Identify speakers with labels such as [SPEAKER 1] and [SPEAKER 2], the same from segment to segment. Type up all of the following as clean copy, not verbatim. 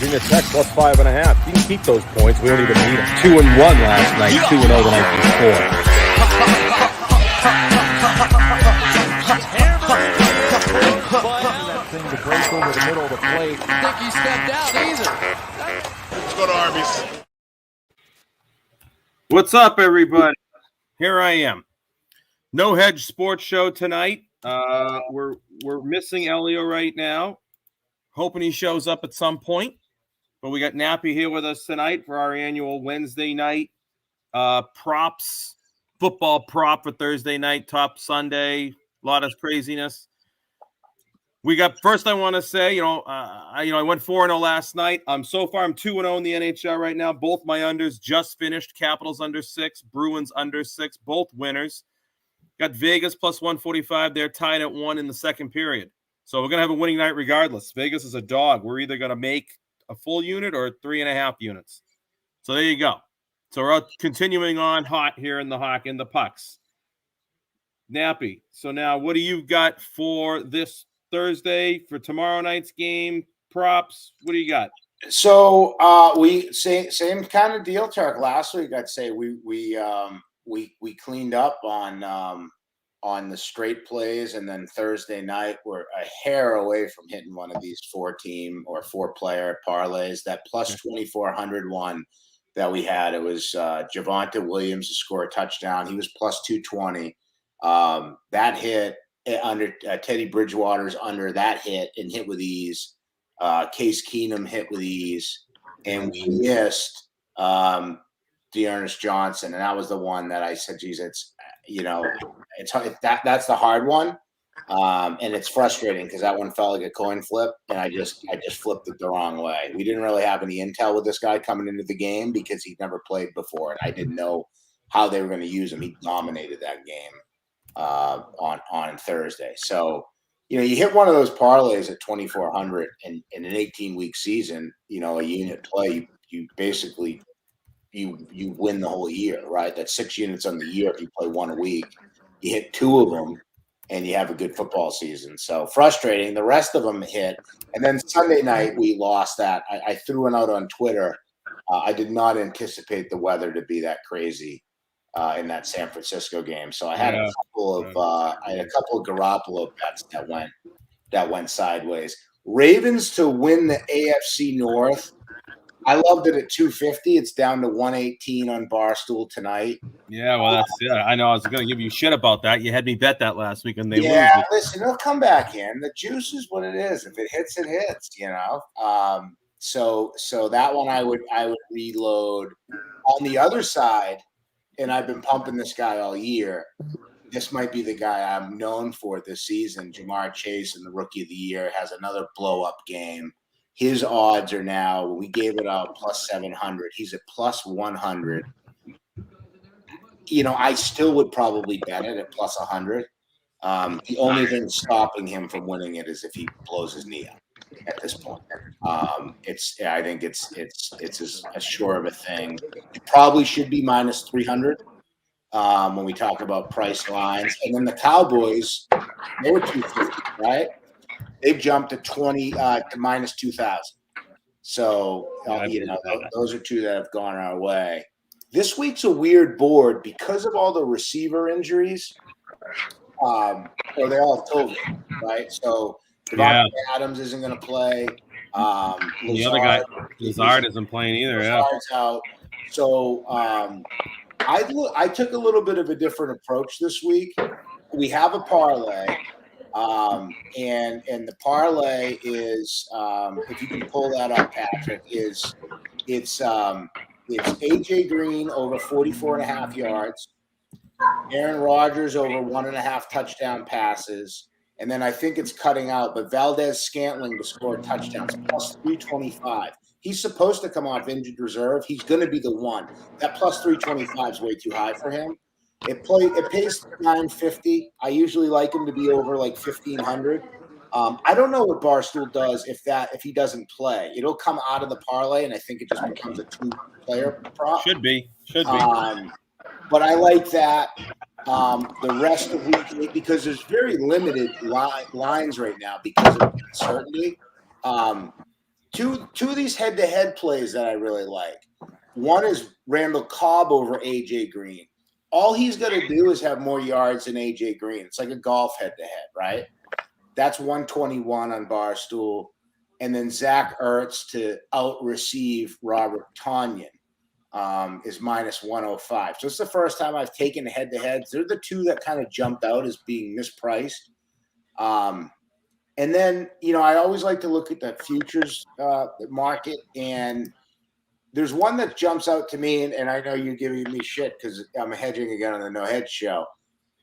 [SPEAKER 1] Virginia Tech plus 5.5. You can keep those points. We don't even need them. 2-1 last night. 2-0 the night before.
[SPEAKER 2] That thing to break over the middle of the plate. I think he stepped out either.
[SPEAKER 3] Let's go to Arby's.
[SPEAKER 4] What's up, everybody? Here I am. No Hedge Sports Show tonight. We're missing Elio right now. Hoping he shows up at some point. But we got Nappy here with us tonight for our annual Wednesday night props, football prop for Thursday night, top Sunday, a lot of craziness. We got first. I want to say, I went 4-0 last night. So far I'm 2-0 in the NHL right now. Both my unders just finished. Capitals under 6, Bruins under 6, both winners. Got Vegas plus 145. They're tied at 1 in the second period. So we're gonna have a winning night regardless. Vegas is a dog. We're either gonna make a full unit or 3.5 units. So there you go. So we're continuing on hot here in the pucks. Nappy. So now, what do you got for this Thursday, for tomorrow night's game? Props. What do you got?
[SPEAKER 5] So we same kind of deal, Turk. Last week, I'd say we cleaned up on the straight plays, and then Thursday night we're a hair away from hitting one of these 4-team or 4-player parlays. That plus 2,400 one that we had, it was Javonte Williams to score a touchdown. He was plus 220. That hit under Teddy Bridgewater's under that hit and hit with ease. Case Keenum hit with ease, and we missed Dearness Johnson, and that was the one that I said, geez, it's that's the hard one, and it's frustrating because that one felt like a coin flip, and I just flipped it the wrong way. We didn't really have any intel with this guy coming into the game because he'd never played before, and I didn't know how they were going to use him. He dominated that game on Thursday. So, you hit one of those parlays at 2,400 in an 18-week season, a unit play, you basically you win the whole year, right? That's 6 units on the year. If you play one a week, you hit 2 of them and you have a good football season. So frustrating. The rest of them hit. And then Sunday night, we lost that. I threw it out on Twitter. I did not anticipate the weather to be that crazy in that San Francisco game. So I had a couple of Garoppolo bets that went sideways. Ravens to win the AFC North. I loved it at 250. It's down to 118 on Barstool tonight.
[SPEAKER 4] Yeah, well, I know I was going to give you shit about that. You had me bet that last week, and they lose.
[SPEAKER 5] Listen, it'll come back in. The juice is what it is. If it hits, it hits. So that one I would reload. On the other side, and I've been pumping this guy all year. This might be the guy I'm known for this season. Jamar Chase, in the Rookie of the Year, has another blow-up game. His odds are now, we gave it out plus 700. He's at plus 100. I still would probably bet it at plus 100. The only thing stopping him from winning it is if he blows his knee up at this point. I think it's as sure of a thing. It probably should be minus 300 when we talk about price lines. And then the Cowboys, they were 250, right? They've jumped to 20 to minus 2,000. So, those are two that have gone our way. This week's a weird board because of all the receiver injuries. Or they all have COVID, right? So, Devontae Adams isn't going to play.
[SPEAKER 4] The other guy, Lazard, isn't playing either.
[SPEAKER 5] Lazard's out. So, I took a little bit of a different approach this week. We have a parlay. And the parlay is if you can pull that up, Patrick, it's AJ Green over 44.5 yards, Aaron Rodgers over 1.5 touchdown passes, and then I think it's cutting out, but Valdez-Scantling to score touchdowns plus 325. He's supposed to come off injured reserve. He's going to be the one. That plus 325 is way too high for him. It pays $950. I usually like him to be over like 1,500. I don't know what Barstool does if he doesn't play. It'll come out of the parlay, and I think it just becomes a 2-player prop.
[SPEAKER 4] Should be.
[SPEAKER 5] But I like that. The rest of week 8, because there's very limited lines right now because of uncertainty. two of these head-to-head plays that I really like. One is Randall Cobb over AJ Green. All he's got to do is have more yards than AJ Green. It's like a golf head-to-head, right? That's 121 on Barstool. And then Zach Ertz to out-receive Robert Tonyan is minus 105. So it's the first time I've taken head-to-heads. They're the two that kind of jumped out as being mispriced. And then, I always like to look at the futures market, and there's one that jumps out to me, and I know you're giving me shit because I'm hedging again on the No Hedge show.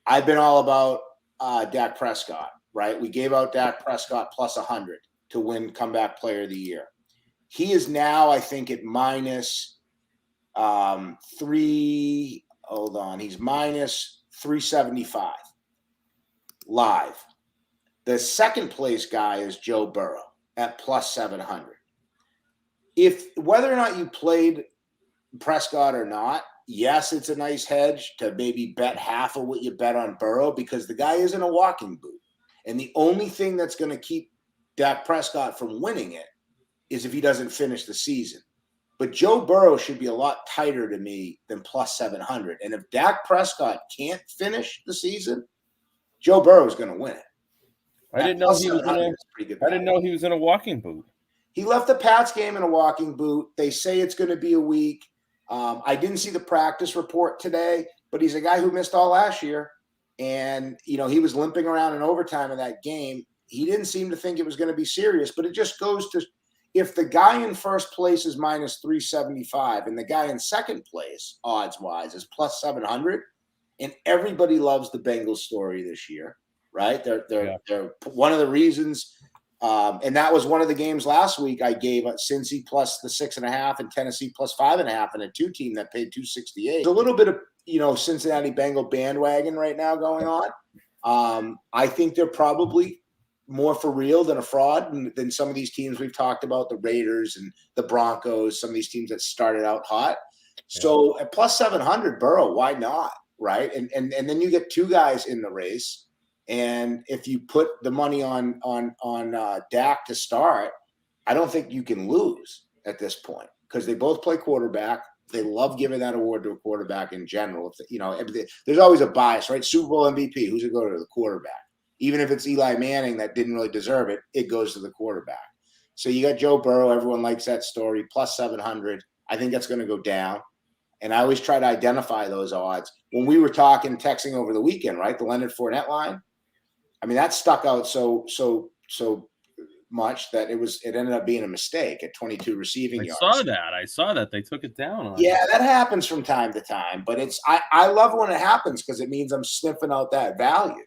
[SPEAKER 5] I've been all about Dak Prescott, right? We gave out Dak Prescott plus 100 to win Comeback Player of the Year. He is now, I think, at minus 3. Hold on. He's minus 375 live. The second place guy is Joe Burrow at plus 700. Whether or not you played Prescott or not, yes, it's a nice hedge to maybe bet half of what you bet on Burrow because the guy isn't a walking boot. And the only thing that's going to keep Dak Prescott from winning it is if he doesn't finish the season. But Joe Burrow should be a lot tighter to me than plus 700. And if Dak Prescott can't finish the season, Joe Burrow is going to win it.
[SPEAKER 4] I didn't know he was in a walking boot.
[SPEAKER 5] He left the Pats game in a walking boot. They say it's going to be a week. I didn't see the practice report today, but he's a guy who missed all last year. And, he was limping around in overtime in that game. He didn't seem to think it was going to be serious, but it just goes to if the guy in first place is minus 375 and the guy in second place, odds-wise, is plus 700, and everybody loves the Bengals story this year. Right. They're one of the reasons. And that was one of the games last week I gave Cincy plus the 6.5 and Tennessee plus 5.5 and a 2 team that paid 268. There's a little bit of, Cincinnati Bengal bandwagon right now going on. I think they're probably more for real than a fraud than some of these teams we've talked about, the Raiders and the Broncos, some of these teams that started out hot. So at plus 700 Burrow, why not? Right. And then you get two guys in the race. And if you put the money on Dak to start, I don't think you can lose at this point because they both play quarterback. They love giving that award to a quarterback in general. There's always a bias, right? Super Bowl MVP, who's it go to? The quarterback. Even if it's Eli Manning that didn't really deserve it, it goes to the quarterback. So you got Joe Burrow. Everyone likes that story. Plus 700. I think that's going to go down. And I always try to identify those odds. When we were texting over the weekend, right? The Leonard Fournette line. I mean, that stuck out so much that it ended up being a mistake at 22 receiving yards.
[SPEAKER 4] I saw that they took it down.
[SPEAKER 5] That happens from time to time, but I love when it happens because it means I'm sniffing out that value.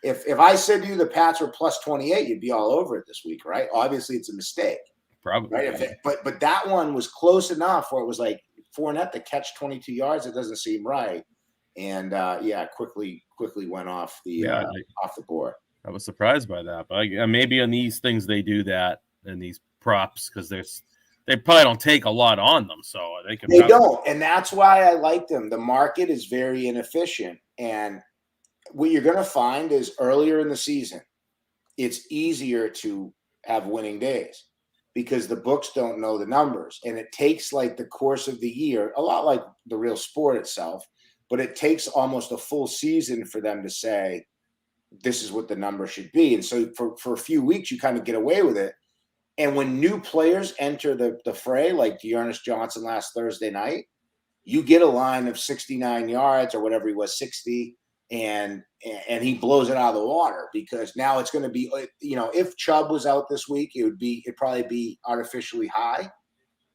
[SPEAKER 5] If I said to you the Pats were plus 28, you'd be all over it this week, right? Obviously, it's a mistake,
[SPEAKER 4] probably.
[SPEAKER 5] Right? But that one was close enough where it was like Fournette to catch 22 yards. It doesn't seem right. And quickly went off the board.
[SPEAKER 4] I was surprised by that, but maybe on these things they do that in these props because they probably don't take a lot on them, so they
[SPEAKER 5] don't, and that's why I like them. The market is very inefficient, and what you're going to find is earlier in the season, it's easier to have winning days because the books don't know the numbers, and it takes like the course of the year, a lot like the real sport itself. But it takes almost a full season for them to say, this is what the number should be. And so for a few weeks, you kind of get away with it. And when new players enter the fray, like Dearness Johnson last Thursday night, you get a line of 69 yards or whatever he was, 60, and he blows it out of the water because now it's going to be, if Chubb was out this week, it'd probably be artificially high.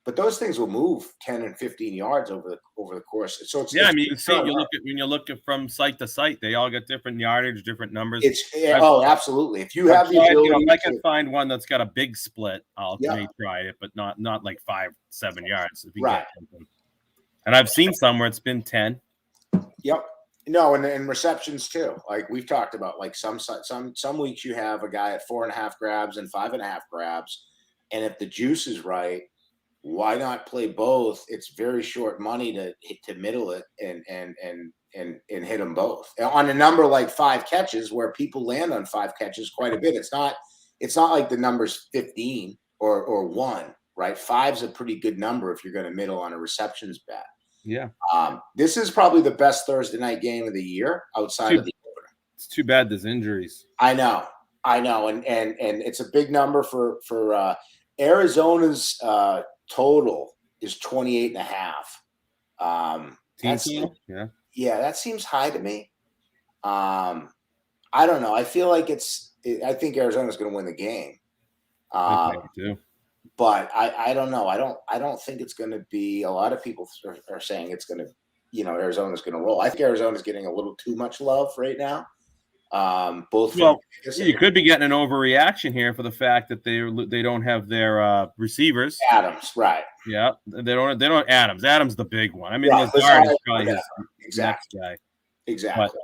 [SPEAKER 5] But those things will move 10 and 15 yards over the course. So it's
[SPEAKER 4] when you look at from site to site, they all get different yardage, different numbers.
[SPEAKER 5] Absolutely. If you have the ability,
[SPEAKER 4] I can find one that's got a big split. May try it, but not like 5-7 yards. If you get something. And I've seen some where it's been 10.
[SPEAKER 5] Yep. No, and receptions too. Like we've talked about, like some weeks you have a guy at 4.5 grabs and 5.5 grabs, and if the juice is right. Why not play both? It's very short money to middle it and hit them both on a number like 5 catches where people land on 5 catches quite a bit. It's not like the number's 15. or 1, right? 5's a pretty good number if you're going to middle on a receptions bet.
[SPEAKER 4] Yeah.
[SPEAKER 5] This is probably the best Thursday night game of the year outside of the opener.
[SPEAKER 4] It's too bad there's injuries.
[SPEAKER 5] I know. And it's a big number for Arizona's total is 28.5. Yeah, that seems high to me. I don't know. I feel like I think Arizona's going to win the game.
[SPEAKER 4] I think too.
[SPEAKER 5] But I don't know. I don't think it's going to be. A lot of people are saying it's going to, Arizona's going to roll. I think Arizona's getting a little too much love right now.
[SPEAKER 4] You could be getting an overreaction here for the fact that they don't have their receivers.
[SPEAKER 5] Adams, right?
[SPEAKER 4] Yeah, they don't Adams. Adams the big one. I mean,
[SPEAKER 5] Yeah,
[SPEAKER 4] Lazard is probably his next guy.
[SPEAKER 5] Exactly.
[SPEAKER 4] But,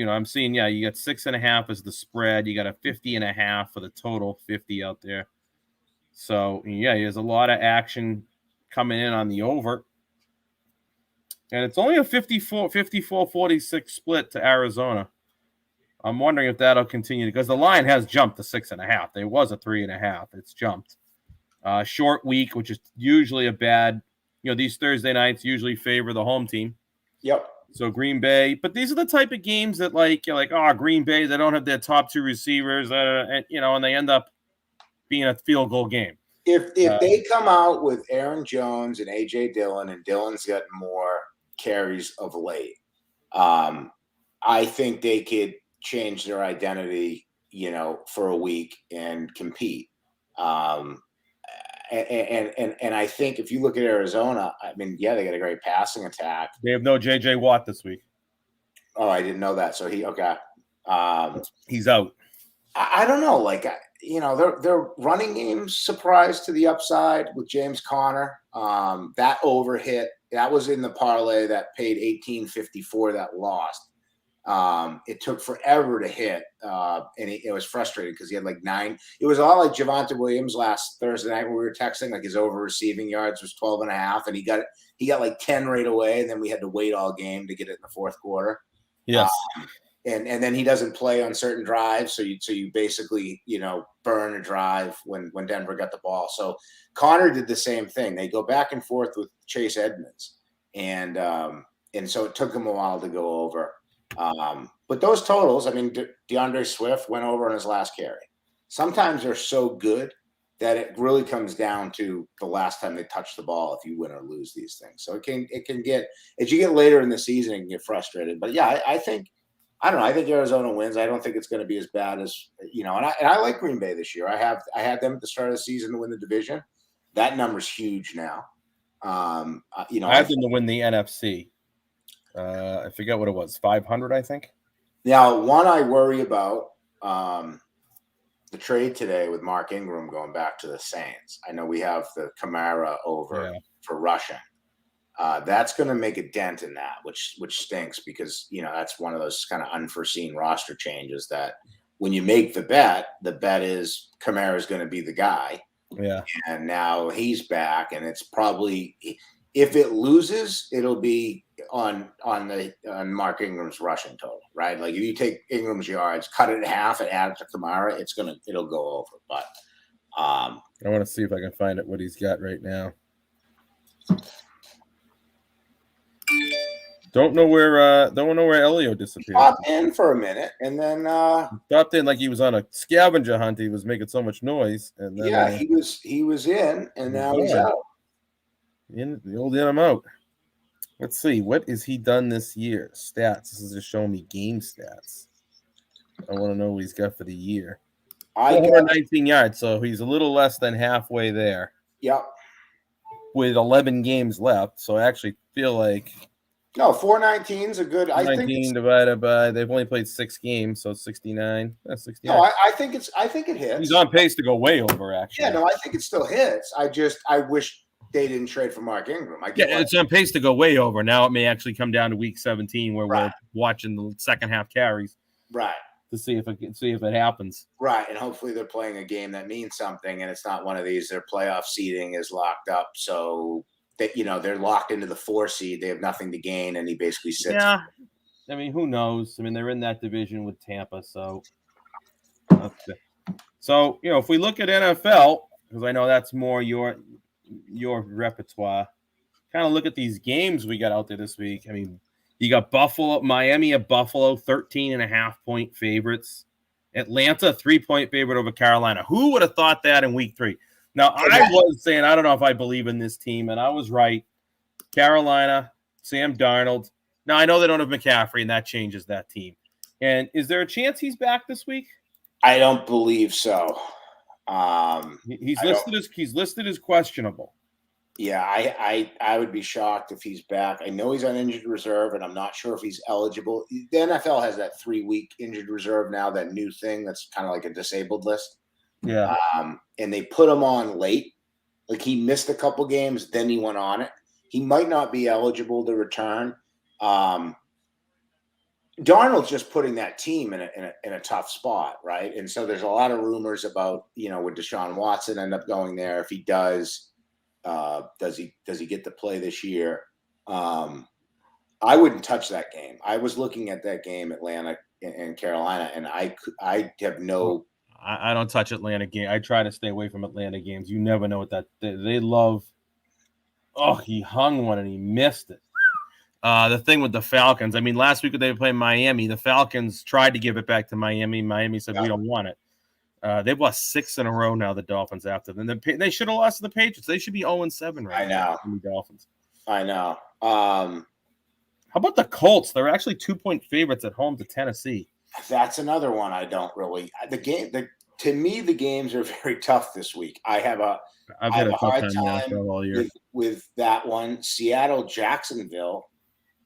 [SPEAKER 4] I'm seeing. Yeah, you got 6.5 as the spread. You got a 50.5 for the total, 50 out there. So yeah, there's a lot of action coming in on the over. And it's only a 54-46 split to Arizona. I'm wondering if that'll continue because the line has jumped to 6.5. There was a 3.5. It's jumped. Short week, which is usually a bad, these Thursday nights usually favor the home team.
[SPEAKER 5] Yep.
[SPEAKER 4] So Green Bay, but these are the type of games that Green Bay, they don't have their top 2 receivers, and they end up being a field goal game.
[SPEAKER 5] If they come out with Aaron Jones and AJ Dillon, and Dillon's gotten more carries of late, I think they could change their identity, for a week and compete. And I think if you look at Arizona, I mean, yeah, they got a great passing attack.
[SPEAKER 4] They have no J.J. Watt this week.
[SPEAKER 5] Oh, I didn't know that. So okay.
[SPEAKER 4] He's out.
[SPEAKER 5] I don't know. Their running game surprised to the upside with James Conner. That overhit. That was in the parlay that paid $18.54 that lost. It took forever to hit, and it was frustrating because he had 9. It was all like Javonte Williams last Thursday night when we were texting. His over receiving yards was 12.5, and he got 10 right away, and then we had to wait all game to get it in the fourth quarter.
[SPEAKER 4] Yes.
[SPEAKER 5] And then he doesn't play on certain drives, so you basically burn a drive when Denver got the ball. So Connor did the same thing. They go back and forth with Chase Edmonds, and so it took him a while to go over. But those totals, I mean, DeAndre Swift went over on his last carry. Sometimes they're so good that it really comes down to the last time they touch the ball if you win or lose these things. So it can get, as you get later in the season, it can get frustrated. But yeah, I think Arizona wins. I don't think it's going to be as bad as, and I like Green Bay this year. I had them at the start of the season to win the division. That number's huge now. I
[SPEAKER 4] had them to win the NFC. I forget what it was, 500, I think.
[SPEAKER 5] Now, one I worry about the trade today with Mark Ingram going back to the Saints. I know we have the Kamara over for rushing. That's going to make a dent in that, which stinks because, that's one of those kind of unforeseen roster changes that when you make the bet is Kamara is going to be the guy.
[SPEAKER 4] Yeah.
[SPEAKER 5] And now he's back, and it's probably, if it loses, it'll be on Mark Ingram's rushing total, right? Like if you take Ingram's yards, cut it in half and add it to Kamara, it'll go over. But
[SPEAKER 4] I want to see if I can find it what he's got right now. Don't know where Elio disappeared.
[SPEAKER 5] Popped in for a minute and then
[SPEAKER 4] stopped in like he was on a scavenger hunt. He was making so much noise, and then
[SPEAKER 5] he was in, and now he's out.
[SPEAKER 4] In the old in, I'm out. Let's see, what has he done this year? Stats. This is just showing me game stats. I want to know what he's got for the year. 419 yards, so he's a little less than halfway there.
[SPEAKER 5] Yep.
[SPEAKER 4] With 11 games left, so I actually feel like
[SPEAKER 5] 419 is a good.
[SPEAKER 4] 19 divided by they've only played 6 games, so 69. That's 69.
[SPEAKER 5] No, I think it hits.
[SPEAKER 4] He's on pace to go way over. Actually,
[SPEAKER 5] yeah, no, I think it still hits. I wish they didn't trade for Mark Ingram.
[SPEAKER 4] It's on pace to go way over. Now it may actually come down to week 17 where we're watching the second half carries,
[SPEAKER 5] right,
[SPEAKER 4] to see if it happens.
[SPEAKER 5] Right, and hopefully they're playing a game that means something, and it's not one of these. Their playoff seeding is locked up, so that they're locked into the 4 seed. They have nothing to gain, and he basically sits.
[SPEAKER 4] Yeah, I mean, who knows? I mean, they're in that division with Tampa, so. So if we look at NFL, because I know that's more your repertoire. Kind of look at these games we got out there this week. I mean, you got Miami at Buffalo, 13.5-point favorites. Atlanta, 3-point favorite over Carolina. Who would have thought that in week 3? Now, I was saying, I don't know if I believe in this team, and I was right. Carolina, Sam Darnold. Now, I know they don't have McCaffrey, and that changes that team. And is there a chance he's back this week?
[SPEAKER 5] I don't believe so.
[SPEAKER 4] He's listed as questionable.
[SPEAKER 5] Yeah, I would be shocked if he's back. I know he's on injured reserve, and I'm not sure if he's eligible. The NFL has that 3-week injured reserve now, that new thing that's kind of like a disabled list.
[SPEAKER 4] Yeah.
[SPEAKER 5] And they put him on late. Like, he missed a couple games, then he went on it. He might not be eligible to return. Darnold's just putting that team in a tough spot, right? And so there's a lot of rumors about, would Deshaun Watson end up going there? If he does he get to play this year? I wouldn't touch that game. I was looking at that game, Atlanta and Carolina, and I have no.
[SPEAKER 4] I don't touch Atlanta game. I try to stay away from Atlanta games. You never know what they love. Oh, he hung one and he missed it. The thing with the Falcons, I mean, last week when they were playing Miami, the Falcons tried to give it back to Miami. Miami said, we don't want it. They've lost 6 in a row now, the Dolphins, after them. They should have lost to the Patriots. They should be 0-7 right now.
[SPEAKER 5] I know.
[SPEAKER 4] The Dolphins.
[SPEAKER 5] I know.
[SPEAKER 4] How about the Colts? They're actually 2-point favorites at home to Tennessee.
[SPEAKER 5] That's another one I don't really – to me, the games are very tough this week. I've had a hard time
[SPEAKER 4] all year
[SPEAKER 5] with that one. Seattle-Jacksonville,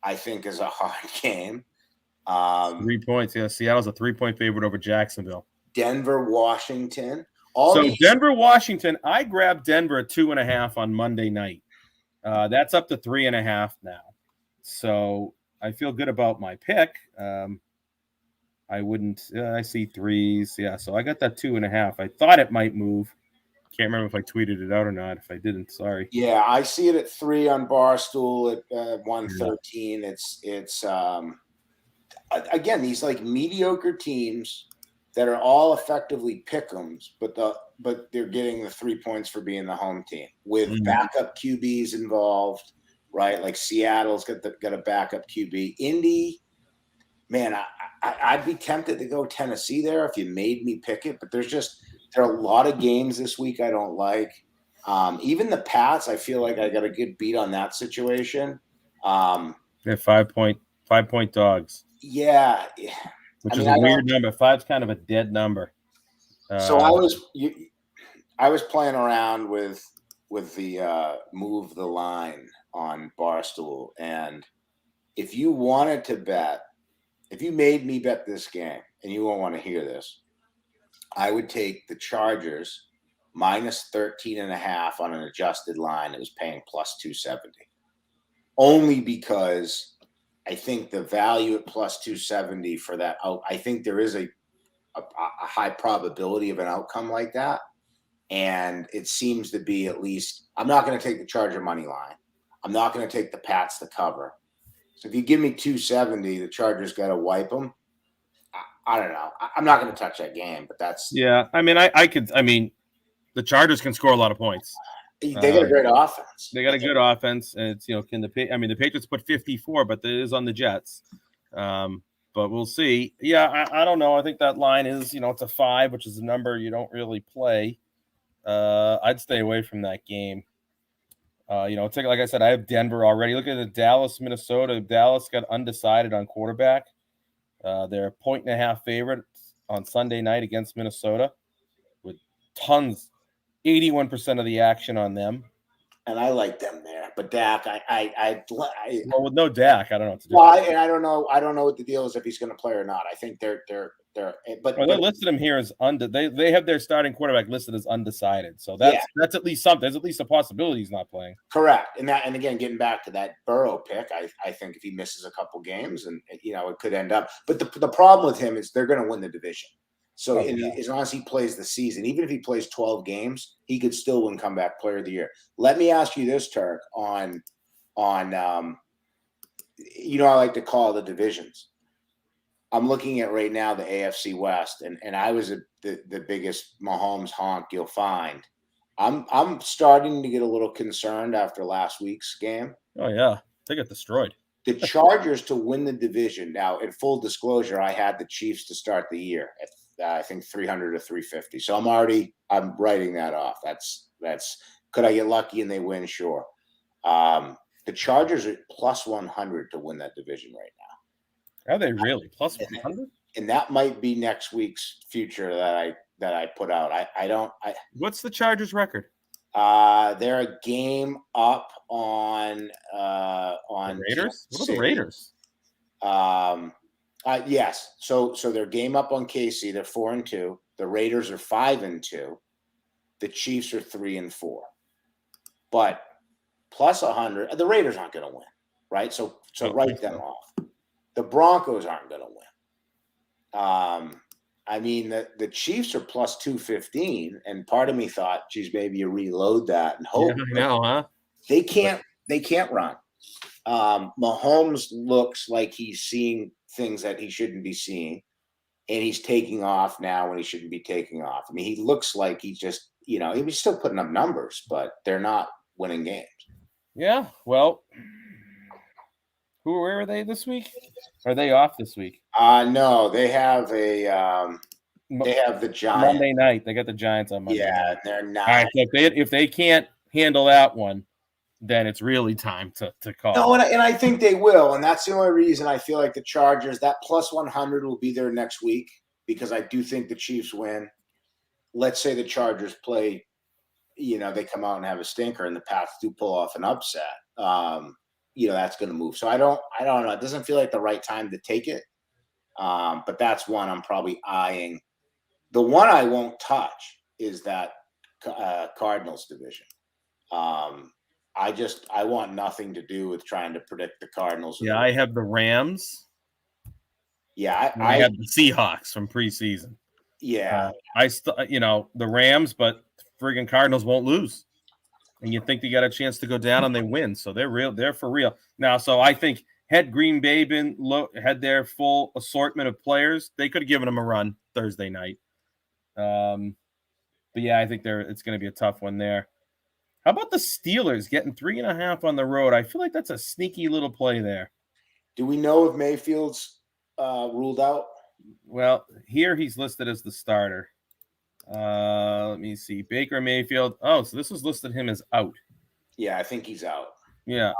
[SPEAKER 5] I think, is a hard game.
[SPEAKER 4] 3 points. Yeah, Seattle's a 3-point favorite over Jacksonville.
[SPEAKER 5] Denver-Washington.
[SPEAKER 4] Denver-Washington, I grabbed Denver at 2.5 on Monday night. That's up to 3.5 now. So I feel good about my pick. I see 3s. Yeah, so I got that 2.5. I thought it might move. Can't remember if I tweeted it out or not. If I didn't, sorry.
[SPEAKER 5] Yeah, I see it at 3 on Barstool at 113. Yeah. It's again, these like mediocre teams that are all effectively pick'ems, but they're getting the 3 points for being the home team with backup QBs involved, right? Like Seattle's got a backup QB. Indy, man, I'd be tempted to go Tennessee there if you made me pick it, but there are a lot of games this week I don't like. Even the Pats, I feel like I got a good beat on that situation.
[SPEAKER 4] They're 5-point dogs.
[SPEAKER 5] Yeah.
[SPEAKER 4] Which is a weird number. 5's kind of a dead number.
[SPEAKER 5] So I was playing around with the move the line on Barstool, and if you wanted to bet, if you made me bet this game, and you won't want to hear this, I would take the Chargers minus 13.5 on an adjusted line. It was paying plus 270. Only because I think the value at plus 270 for that out, I think there is a high probability of an outcome like that. And it seems to be, at least, I'm not going to take the Charger money line. I'm not going to take the Pats to cover. So if you give me 270, the Chargers got to wipe them. I don't know. I'm not going to touch that game, but that's.
[SPEAKER 4] Yeah. I mean, the Chargers can score a lot of points.
[SPEAKER 5] They got a great offense.
[SPEAKER 4] They got a good offense, and it's the Patriots put 54, but it is on the Jets. But we'll see. Yeah, I don't know. I think that line is, it's a 5, which is a number you don't really play. I'd stay away from that game. Like I said, I have Denver already. Look at the Dallas, Minnesota. Dallas got undecided on quarterback. They're a 1.5 favorite on Sunday night against Minnesota, with 81% of the action on them.
[SPEAKER 5] And I like them there, but Dak,
[SPEAKER 4] well, with no Dak, I don't know what to do.
[SPEAKER 5] Well, I don't know. I don't know what the deal is, if he's going to play or not. I think they're they
[SPEAKER 4] listed him here as they have their starting quarterback listed as undecided. So that's at least something. There's at least a possibility he's not playing.
[SPEAKER 5] Correct. And again, getting back to that Burrow pick, I think if he misses a couple games, and it could end up. But the problem with him is they're going to win the division. So as long as he plays the season, even if he plays 12 games, he could still win comeback player of the year. Let me ask you this, Turk, on I like to call the divisions. I'm looking at right now the AFC West, and I was the biggest Mahomes honk you'll find. I'm starting to get a little concerned after last week's game.
[SPEAKER 4] Oh yeah, they got destroyed.
[SPEAKER 5] The Chargers to win the division. Now, in full disclosure, I had the Chiefs to start the year at I think 300 to 350. So I'm writing that off. That's could I get lucky and they win? Sure. The Chargers are plus 100 to win that division right now.
[SPEAKER 4] Are they really plus 100?
[SPEAKER 5] And that might be next week's future that I put out.
[SPEAKER 4] What's the Chargers record?
[SPEAKER 5] They're a game up on
[SPEAKER 4] The Raiders. What are the Raiders?
[SPEAKER 5] Yes. So they're game up on KC. They're 4-2. The Raiders are 5-2. The Chiefs are 3-4. But plus 100, the Raiders aren't going to win, right? So write them off. The Broncos aren't going to win. I mean, the Chiefs are plus 215, and part of me thought, geez, maybe you reload that and hope.
[SPEAKER 4] Yeah, I know, huh?
[SPEAKER 5] They can't run. Mahomes looks like he's seeing things that he shouldn't be seeing, and he's taking off now when he shouldn't be taking off. I mean, he looks like he's just, he's still putting up numbers, but they're not winning games.
[SPEAKER 4] Yeah, well, where are they this week? Are they off this week?
[SPEAKER 5] No, they have the Giants.
[SPEAKER 4] Monday night. They got the Giants on Monday night.
[SPEAKER 5] They're not.
[SPEAKER 4] All right, so if they can't handle that one, then it's really time to call.
[SPEAKER 5] No, and I think they will, and that's the only reason I feel like the Chargers, that plus 100 will be there next week, because I do think the Chiefs win. Let's say the Chargers play, they come out and have a stinker, and the Pats do pull off an upset. That's going to move. So I don't know. It doesn't feel like the right time to take it. But that's one I'm probably eyeing. The one I won't touch is that Cardinals division. I want nothing to do with trying to predict the Cardinals.
[SPEAKER 4] Yeah, I have the Rams.
[SPEAKER 5] Yeah,
[SPEAKER 4] I have the Seahawks from preseason.
[SPEAKER 5] Yeah,
[SPEAKER 4] the Rams, but friggin' Cardinals won't lose. And you think they got a chance to go down and they win. So they're for real. Now, so I think had Green Bay had their full assortment of players, they could have given them a run Thursday night. But yeah, I think it's going to be a tough one there. How about the Steelers getting 3.5 on the road? I feel like that's a sneaky little play there.
[SPEAKER 5] Do we know if Mayfield's ruled out?
[SPEAKER 4] Well, here he's listed as the starter. Let me see. Baker Mayfield. Oh, so this was listed him as out.
[SPEAKER 5] Yeah, I think he's out.
[SPEAKER 4] Yeah.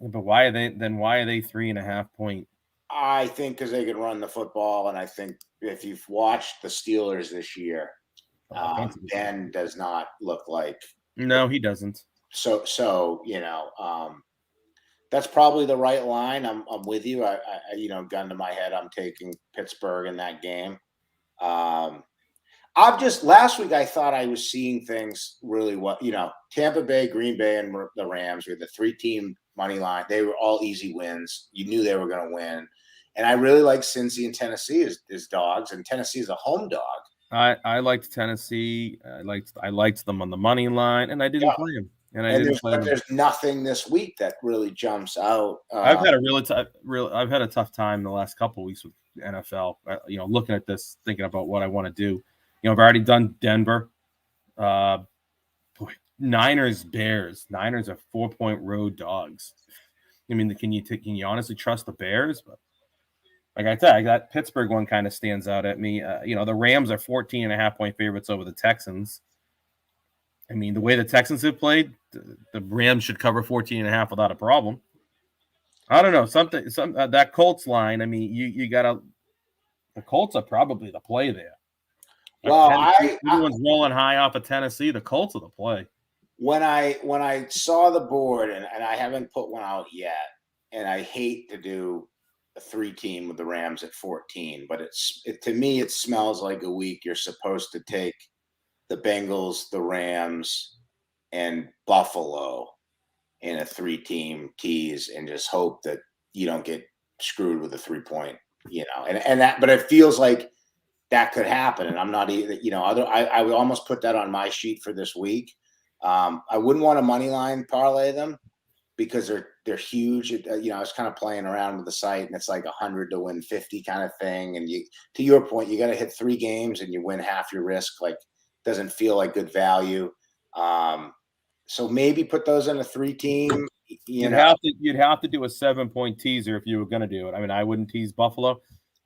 [SPEAKER 4] But why are they 3.5 point?
[SPEAKER 5] I think because they can run the football, and I think if you've watched the Steelers this year, Ben does not look like.
[SPEAKER 4] No, he doesn't.
[SPEAKER 5] So that's probably the right line. I'm with you. I gun to my head, I'm taking Pittsburgh in that game. Last week I thought I was seeing things really well. Tampa Bay, Green Bay, and the Rams were the 3-team money line. They were all easy wins. You knew they were going to win. And I really like Cincy and Tennessee as dogs, and Tennessee is a home dog.
[SPEAKER 4] I liked Tennessee. I liked them on the money line, and I didn't play them.
[SPEAKER 5] There's nothing this week that really jumps out.
[SPEAKER 4] I've had a tough time the last couple of weeks with NFL. Looking at this, thinking about what I want to do. I've already done Denver. Niners, Bears. Niners are 4-point road dogs. I mean, can you honestly trust the Bears? But like I said, that Pittsburgh one kind of stands out at me. The Rams are 14.5-point favorites over the Texans. I mean, the way the Texans have played, the Rams should cover 14.5 without a problem. I don't know. That Colts line. I mean, you got the Colts are probably the play there.
[SPEAKER 5] Well,
[SPEAKER 4] everyone's rolling high off of Tennessee. The Colts are the play.
[SPEAKER 5] When I saw the board, and I haven't put one out yet, and I hate to do a 3-team with the Rams at 14, but to me it smells like a week you're supposed to take the Bengals, the Rams, and Buffalo in a 3-team tease and just hope that you don't get screwed with a 3-point, but it feels like that could happen. And I'm not even, I would almost put that on my sheet for this week. I wouldn't want a money line parlay them because they're huge. I was kind of playing around with the site, and it's like 100 to win 50 kind of thing. And to your point, you got to hit 3 games and you win half your risk. Like, doesn't feel like good value. So maybe put those in a 3-team.
[SPEAKER 4] You'd have to do a 7-point teaser if you were going to do it. I mean, I wouldn't tease Buffalo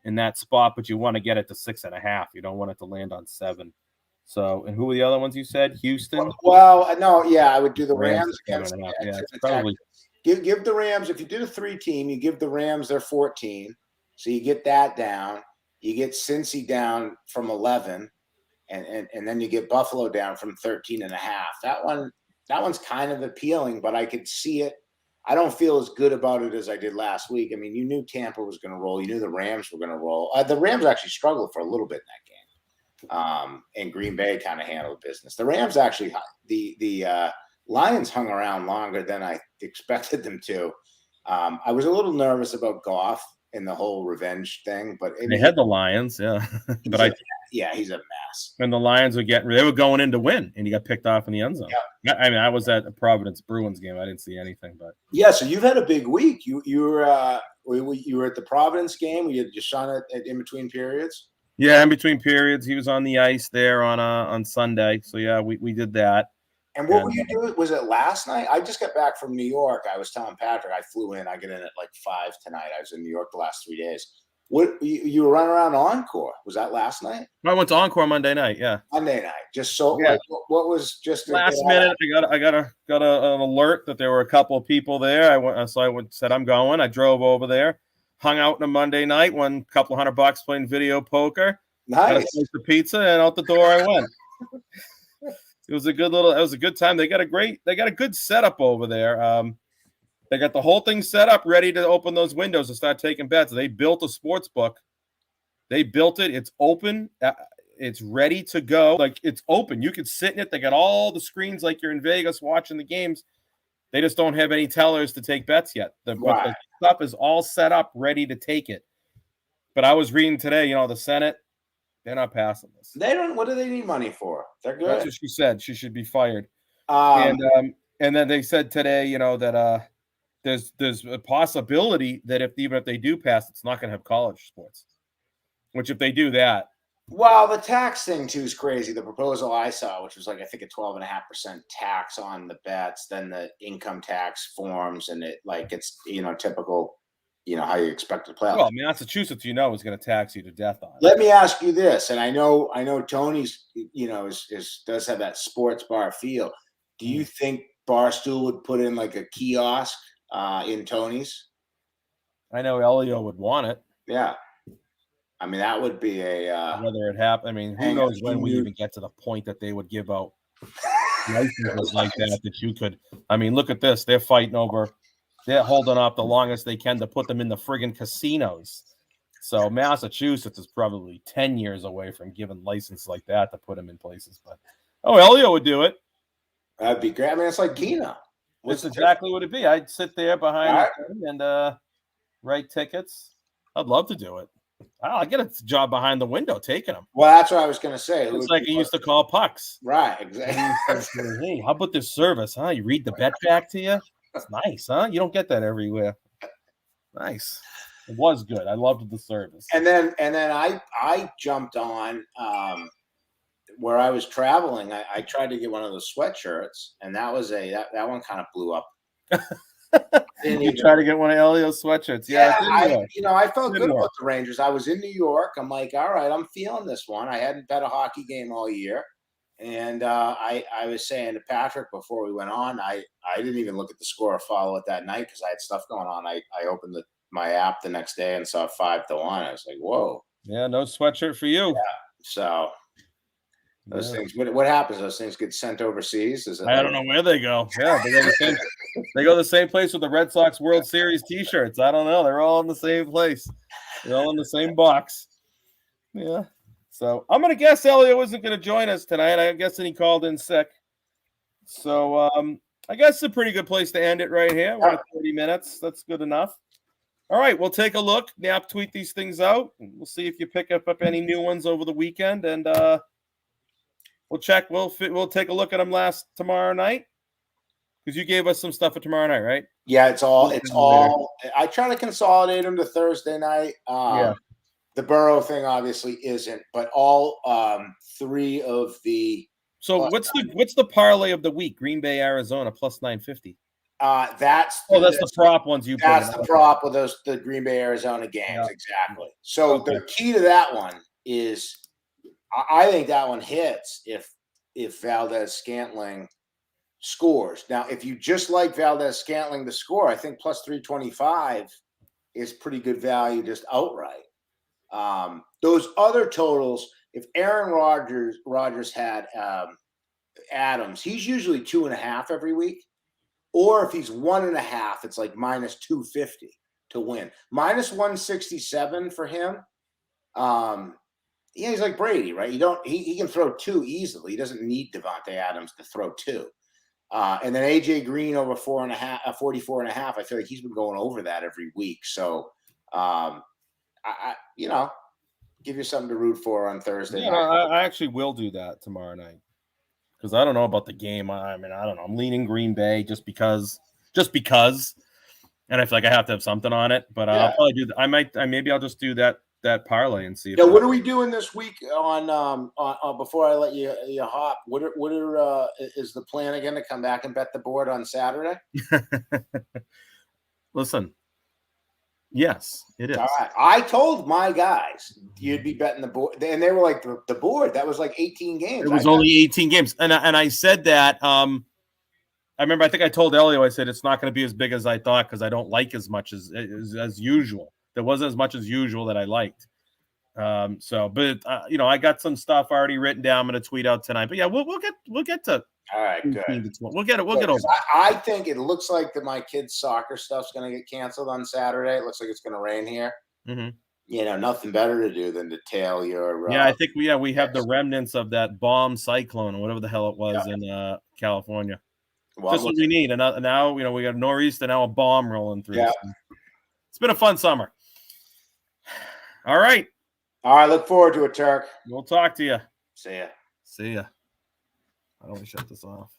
[SPEAKER 4] in that spot, but you want to get it to 6.5. You don't want it to land on 7. So, and who were the other ones you said? Houston?
[SPEAKER 5] Well, no, yeah, I would do the Rams against
[SPEAKER 4] 7.5. Yeah, it's
[SPEAKER 5] the
[SPEAKER 4] probably.
[SPEAKER 5] Give the Rams, if you did a 3-team, you give the Rams their 14. So you get that down. You get Cincy down from 11, and then you get Buffalo down from 13.5. That one's kind of appealing, but I could see it. I don't feel as good about it as I did last week. I mean, you knew Tampa was going to roll. You knew the Rams were going to roll. The Rams actually struggled for a little bit in that game. And Green Bay kind of handled business. The Rams actually, the Lions hung around longer than I expected them to. I was a little nervous about Goff and the whole revenge thing, but
[SPEAKER 4] they had the Lions, yeah. But
[SPEAKER 5] he's a mess.
[SPEAKER 4] And the Lions they were going in to win, and he got picked off in the end zone. Yeah. I mean, I was at the Providence Bruins game. I didn't see anything, but
[SPEAKER 5] yeah. So you've had a big week. You were at the Providence game. You had Deshaun at in between periods.
[SPEAKER 4] Yeah, in between periods, he was on the ice there on Sunday. So yeah, we did that.
[SPEAKER 5] And what were you doing? Was it last night? I just got back from New York. I was telling Patrick I flew in. I get in at like 5 tonight. I was in New York the last 3 days. What you were running around Encore? Was that last night?
[SPEAKER 4] I went to Encore Monday night. Yeah,
[SPEAKER 5] Monday night. Just so
[SPEAKER 4] yeah.
[SPEAKER 5] like, what was just
[SPEAKER 4] last minute? I got an alert that there were a couple of people there. I said I'm going. I drove over there, hung out on a Monday night, won a couple $100 playing video poker.
[SPEAKER 5] Nice.
[SPEAKER 4] Got a slice of pizza, and out the door I went. It was a good time. They got a good setup over there. They got the whole thing set up, ready to open those windows and start taking bets. They built a sports book. They built it. It's open. It's ready to go. Like, it's open. You can sit in it. They got all the screens like you're in Vegas watching the games. They just don't have any tellers to take bets yet. The stuff is all set up, ready to take it. But I was reading today, the Senate, they're not passing this.
[SPEAKER 5] They don't. What do they need money for? They're good.
[SPEAKER 4] That's what she said. She should be fired. And then they said today, that there's a possibility that even if they do pass, it's not going to have college sports. Which, if they do that,
[SPEAKER 5] well, the tax thing too is crazy. The proposal I saw, which was like I think a 12.5% tax on the bets, then the income tax forms, and it's typical. How you expect to play out.
[SPEAKER 4] Well, Massachusetts, is going to tax you to death on it.
[SPEAKER 5] Let me ask you this, and I know Tony's, does have that sports bar feel. Do you think Barstool would put in like a kiosk in Tony's?
[SPEAKER 4] I know Elio would want it.
[SPEAKER 5] Yeah, I mean that would be a
[SPEAKER 4] whether it happens. I mean, who knows when we even get to the point that they would give out licenses like that you could. I mean, look at this. They're fighting over. They're holding off the longest they can to put them in the friggin' casinos. So Massachusetts is probably 10 years away from giving license like that to put them in places. But Elio would do it.
[SPEAKER 5] That'd be great. I mean, it's like Keno.
[SPEAKER 4] That's exactly what it'd be. I'd sit there behind and write tickets. I'd love to do it. I'll get a job behind the window taking them.
[SPEAKER 5] Well, that's what I was going to say.
[SPEAKER 4] It's like he used to call pucks.
[SPEAKER 5] Right, exactly.
[SPEAKER 4] Hey, how about this service, huh? You read the bet back to you? It's nice, huh? You don't get that everywhere. Nice. It was good. I loved the service.
[SPEAKER 5] And then I jumped on where I was traveling. I tried to get one of those sweatshirts, and that was that one kind of blew up.
[SPEAKER 4] You try to get one of Elio's sweatshirts. Yeah,
[SPEAKER 5] I felt good about the Rangers. I was in New York. I'm like, all right, I'm feeling this one. I hadn't bet a hockey game all year. And I was saying to Patrick before we went on, I didn't even look at the score or follow it that night because I had stuff going on. I opened my app the next day and saw 5-1. I was like, whoa.
[SPEAKER 4] Yeah, no sweatshirt for you.
[SPEAKER 5] Yeah. So those things, what happens? Those things get sent overseas?
[SPEAKER 4] I don't know where they go. Yeah, they go the same place with the Red Sox World Series T-shirts. I don't know. They're all in the same place. They're all in the same box. Yeah. So I'm going to guess Elio isn't going to join us tonight. I'm guessing he called in sick. So I guess it's a pretty good place to end it right here. We're at 30 minutes. That's good enough. All right, we'll take a look. Nap tweet these things out. We'll see if you pick up any new ones over the weekend, and we'll check. We'll take a look at them tomorrow night because you gave us some stuff for tomorrow night, right?
[SPEAKER 5] Yeah, it's all. I try to consolidate them to Thursday night.
[SPEAKER 4] Yeah.
[SPEAKER 5] The Burrow thing obviously isn't, but all 3 of the
[SPEAKER 4] So what's the parlay of the week? Green Bay, Arizona plus 950.
[SPEAKER 5] That's
[SPEAKER 4] the prop ones you put in.
[SPEAKER 5] That's the prop of the Green Bay Arizona games.
[SPEAKER 4] Yeah.
[SPEAKER 5] Exactly. So the key to that one is I think that one hits if Valdez Scantling scores. Now, if you just like Valdez Scantling to score, I think plus 325 is pretty good value just outright. Those other totals, if Aaron Rodgers had Adams, he's usually 2.5 every week. Or if he's 1.5, it's like minus 250 to win. Minus 167 for him. He's like Brady, right? He can throw 2 easily. He doesn't need Devontae Adams to throw 2. And then AJ Green over 44.5. I feel like he's been going over that every week. So I give you something to root for on Thursday.
[SPEAKER 4] Yeah, I actually will do that tomorrow night. Because I don't know about the game. I don't know. I'm leaning Green Bay just because, and I feel like I have to have something on it. But I'll probably do that. Maybe I'll just do that parlay and see.
[SPEAKER 5] What are we doing this week on before I let you hop? What is the plan again to come back and bet the board on Saturday?
[SPEAKER 4] Listen. Yes, it is.
[SPEAKER 5] All right. I told my guys you'd be betting the board, and they were like, the board, that was like 18 games.
[SPEAKER 4] It was only 18 games. And I said that. I remember, I think I told Elio, I said, it's not going to be as big as I thought because I don't like as much as usual. There wasn't as much as usual that I liked. I got some stuff already written down. I'm going to tweet out tonight. But yeah, we'll get to. All right, good. We'll get over.
[SPEAKER 5] I think it looks like that my kids' soccer stuff's going to get canceled on Saturday. It looks like it's going to rain here.
[SPEAKER 4] Mm-hmm.
[SPEAKER 5] Nothing better to do than to tail your.
[SPEAKER 4] I think we have the remnants of that bomb cyclone or whatever the hell it was in California. Well, just what we need. And now we got nor'easter, now a bomb rolling through.
[SPEAKER 5] Yeah.
[SPEAKER 4] So it's been a fun summer. All right.
[SPEAKER 5] Look forward to it, Turk.
[SPEAKER 4] We'll talk to you.
[SPEAKER 5] See ya.
[SPEAKER 4] I don't want to shut this off.